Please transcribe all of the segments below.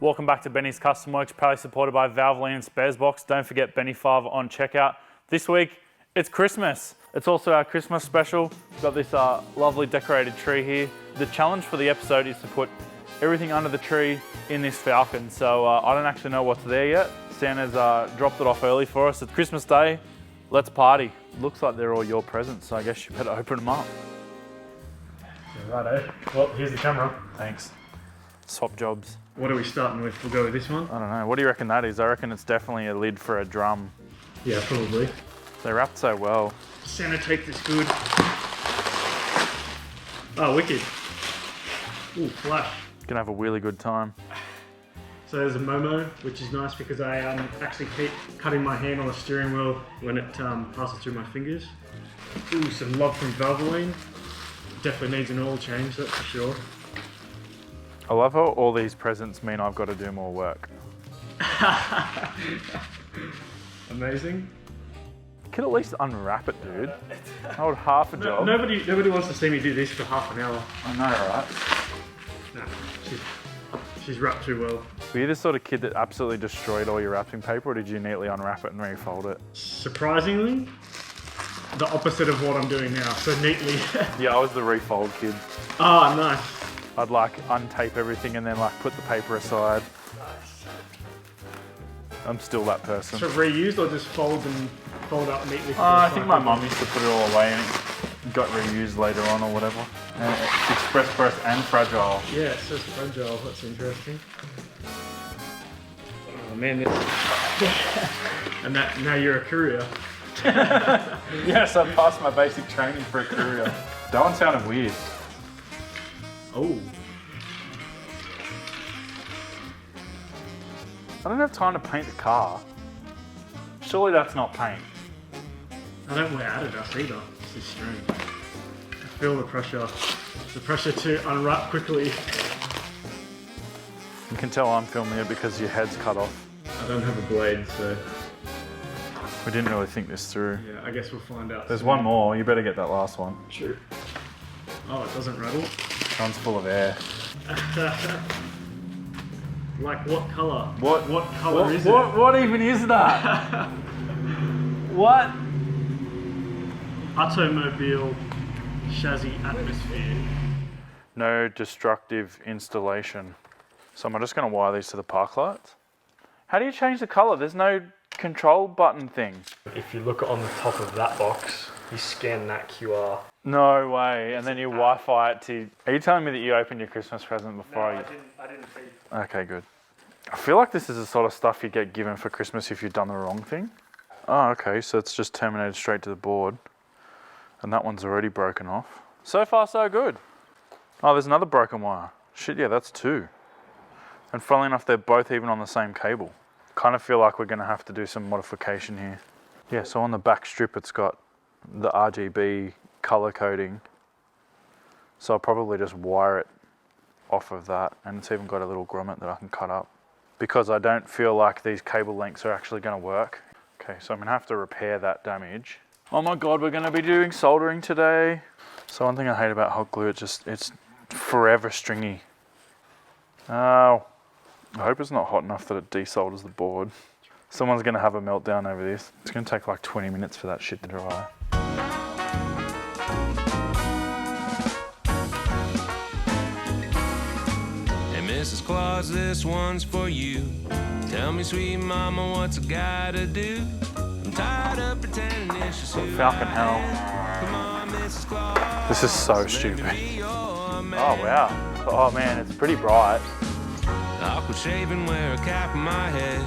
Welcome back to Benny's Custom Works, proudly supported by Valvoline and Sparesbox. Don't forget Benny Favre on checkout. This week, it's Christmas. It's also our Christmas special. We've got this lovely decorated tree here. The challenge for the episode is to put everything under the tree in this Falcon. So I don't actually know what's there yet. Santa's dropped it off early for us. It's Christmas Day. Let's party. Looks like they're all your presents, so I guess you better open them up. Righto. Well, here's the camera. Thanks. Swap jobs. What are we starting with? We'll go with this one. I don't know. What do you reckon that is? I reckon it's definitely a lid for a drum. Yeah, probably. They wrapped so well. Santa tape is good. Oh, wicked. Ooh, flash. Gonna have a really good time. So there's a Momo, which is nice because I actually keep cutting my hand on the steering wheel when it passes through my fingers. Ooh, some love from Valvoline. Definitely needs an oil change, that's for sure. I love how all these presents mean I've got to do more work. Amazing. You could at least unwrap it, dude. I would half a job. Nobody wants to see me do this for half an hour. I know, right? No, she's wrapped too well. Were you the sort of kid that absolutely destroyed all your wrapping paper, or did you neatly unwrap it and refold it? Surprisingly, the opposite of what I'm doing now. So neatly. Yeah, I was the refold kid. Ah, nice. I'd like untape everything and then like put the paper aside. I'm still that person. So reused or just fold up neatly? I think my mum used to put it all away and it got reused later on or whatever. And it's express press and fragile. Yeah, it says fragile. That's interesting. Oh man, this... And now you're a courier. Yes, I passed my basic training for a courier. That one sounded weird. Oh. I don't have time to paint the car. Surely that's not paint. I don't wear Adidas either. This is strange. I feel the pressure. The pressure to unwrap quickly. You can tell I'm filming it because your head's cut off. I don't have a blade, so... We didn't really think this through. Yeah, I guess we'll find out. There's one more. You better get that last one. True. Oh, it doesn't rattle? One's full of air. Like what colour? What colour is it? What even is that? What? Automobile chassis atmosphere. No destructive installation. So am I just going to wire these to the park lights? How do you change the colour? There's no control button thing. If you look on the top of that box, you scan that QR. No way, and then you Wi-Fi it to... Are you telling me that you opened your Christmas present before I didn't feed. Okay, good. I feel like this is the sort of stuff you get given for Christmas if you've done the wrong thing. Oh, okay, so it's just terminated straight to the board. And that one's already broken off. So far, so good. Oh, there's another broken wire. Shit, yeah, that's two. And funnily enough, they're both even on the same cable. Kind of feel like we're gonna have to do some modification here. Yeah, so on the back strip, it's got the RGB color coding. So I'll probably just wire it off of that. And it's even got a little grommet that I can cut up. Because I don't feel like these cable lengths are actually gonna work. Okay, so I'm gonna have to repair that damage. Oh my God, we're gonna be doing soldering today. So one thing I hate about hot glue, it's forever stringy. Oh, I hope it's not hot enough that it desolders the board. Someone's gonna have a meltdown over this. It's gonna take like 20 minutes for that shit to dry. Hey, Mrs. Claus, this one's for you. Tell me, sweet mama, what's a guy to do? I'm tired of pretending it's just who Falcon I hell. am. Come on, Mrs. Claus. This is so let me stupid. be your man. Oh wow. Oh man, it's pretty bright. I quit shaving, wear a cap on my head.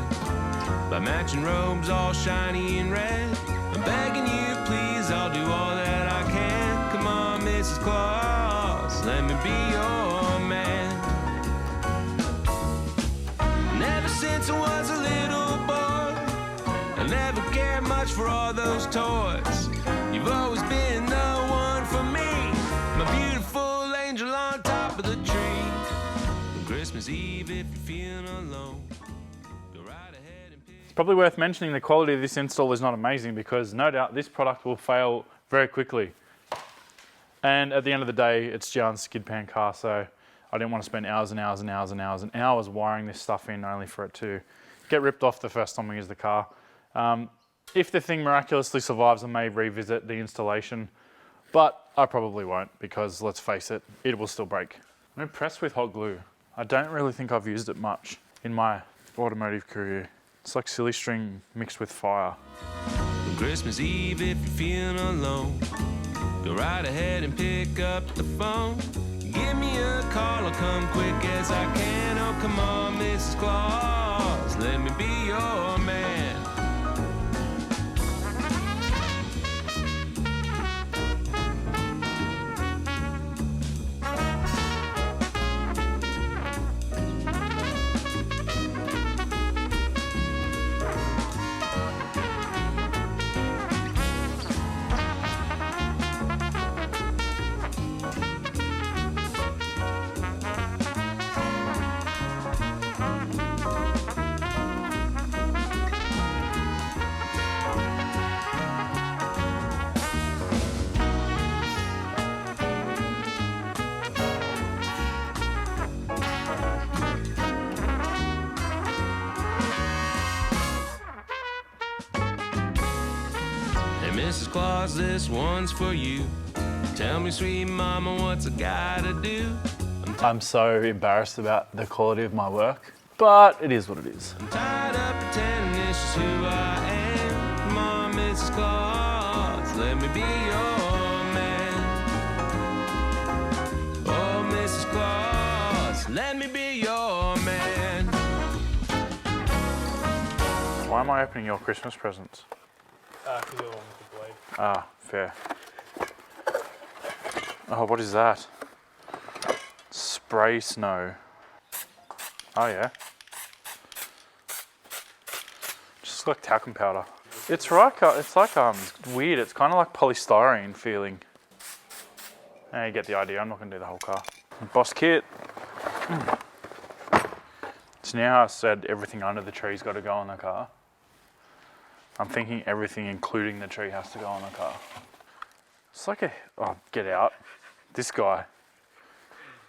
By matching robes all shiny and red. I'm begging you, please, I'll do all that I can. Come on, Mrs. Claus, let me be your man. And ever since I was a little boy, I never cared much for all those toys. You've always been the one for me, my beautiful angel on top of the tree. Christmas Eve, if you're feeling alone, go right ahead and pick. It's probably worth mentioning the quality of this install is not amazing because no doubt this product will fail very quickly. And at the end of the day, it's Jan's skid pan car, so I didn't want to spend hours and hours and hours and hours and hours wiring this stuff in only for it to get ripped off the first time we use the car. If the thing miraculously survives, I may revisit the installation, but I probably won't because let's face it, it will still break. I'm impressed with hot glue. I don't really think I've used it much in my automotive career. It's like silly string mixed with fire. Christmas Eve, if you're feeling alone, go right ahead and pick up the phone. Give me a call, I'll come quick as I can. Oh, come on, Mrs. Claus, let me be your man. Mrs. Claus, this one's for you. Tell me, sweet mama, what's I gotta do? I'm so embarrassed about the quality of my work, but it is what it is. I'm tired of pretending this is who I am. Come on, Mrs. Claus, let me be your man. Oh, Mrs. Claus, let me be your man. Why am I opening your Christmas presents? Because you're the one with the blade. Ah, fair. Oh, what is that? Spray snow. Oh yeah. Just like talcum powder. It's like weird. It's kind of like polystyrene feeling. You get the idea. I'm not gonna do the whole car. Boss kit. So now I said everything under the tree's got to go on the car. I'm thinking everything, including the tree, has to go on the car. It's like oh, get out. This guy.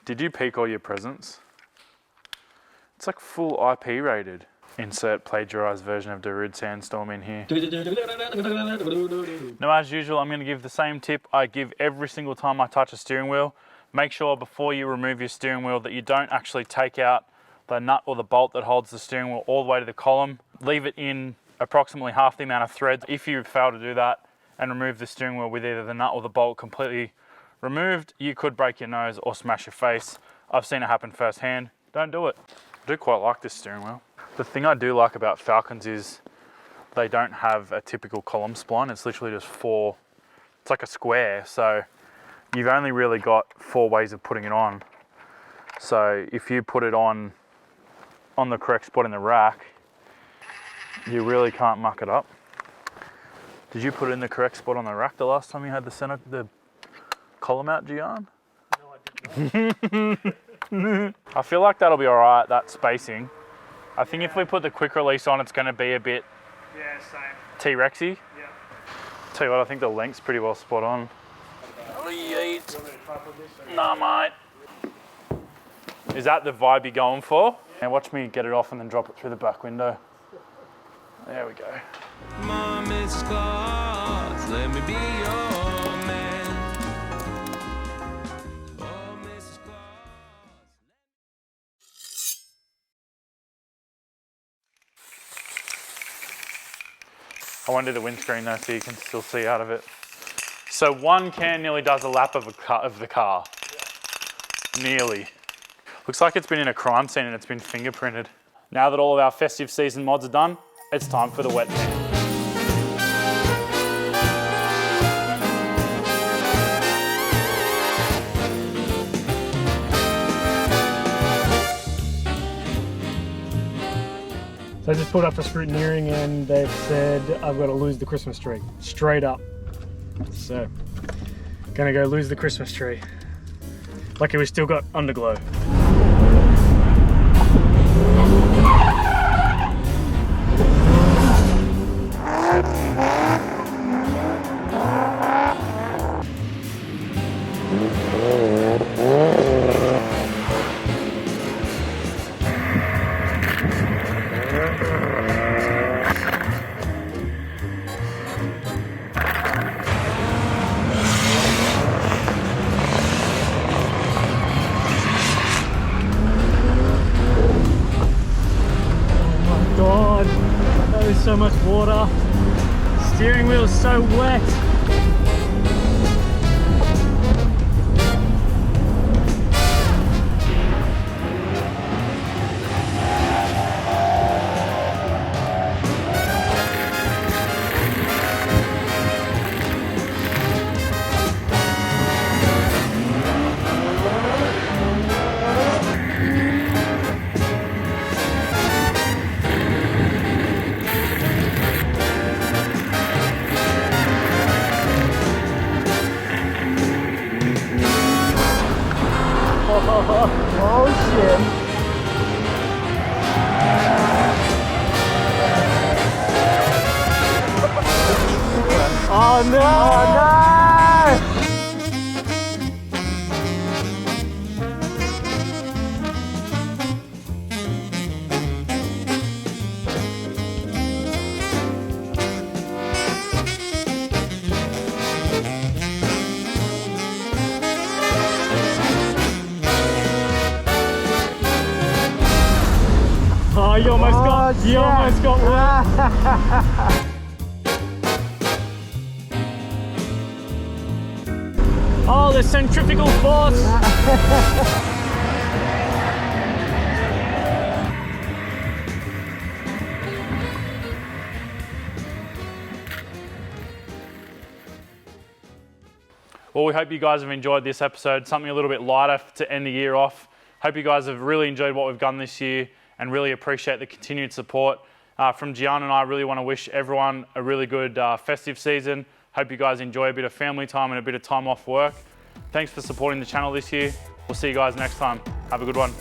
Did you peek all your presents? It's like full IP rated. Insert plagiarized version of Darude Sandstorm in here. Now, as usual, I'm going to give the same tip I give every single time I touch a steering wheel. Make sure before you remove your steering wheel that you don't actually take out the nut or the bolt that holds the steering wheel all the way to the column. Leave it in approximately half the amount of threads. If you fail to do that and remove the steering wheel with either the nut or the bolt completely removed, you could break your nose or smash your face. I've seen it happen firsthand. Don't do it. I do quite like this steering wheel. The thing I do like about Falcons is they don't have a typical column spline. It's literally just four, it's like a square. So you've only really got 4 ways of putting it on. So if you put it on the correct spot in the rack, you really can't muck it up. Did you put it in the correct spot on the rack the last time you had the column out, Gian? No, I did not. I feel like that'll be all right, that spacing. I think if we put the quick release on, it's going to be a bit Yeah, same. T-Rexy. Yeah. Tell you what, I think the length's pretty well spot on. Nah, mate. Is that the vibe you're going for? And watch me get it off and then drop it through the back window. There we go. Come on, Mrs. Claus, let me be your man. Oh, Mrs. Claus. I want to do the windscreen though so you can still see out of it. So one can nearly does a lap of the car. Yeah. Nearly. Looks like it's been in a crime scene and it's been fingerprinted. Now that all of our festive season mods are done, it's time for the wet pan. So I just pulled up for scrutineering and they've said I've got to lose the Christmas tree. Straight up. So, gonna go lose the Christmas tree. Lucky we still got underglow. so much water. Steering wheel is so wet. Oh shit. Oh no! Oh no! Oh, you almost got one. Oh, the centrifugal force. Well, we hope you guys have enjoyed this episode, something a little bit lighter to end the year off. Hope you guys have really enjoyed what we've done this year and really appreciate the continued support. From Gian and I really want to wish everyone a really good festive season. Hope you guys enjoy a bit of family time and a bit of time off work. Thanks for supporting the channel this year. We'll see you guys next time. Have a good one.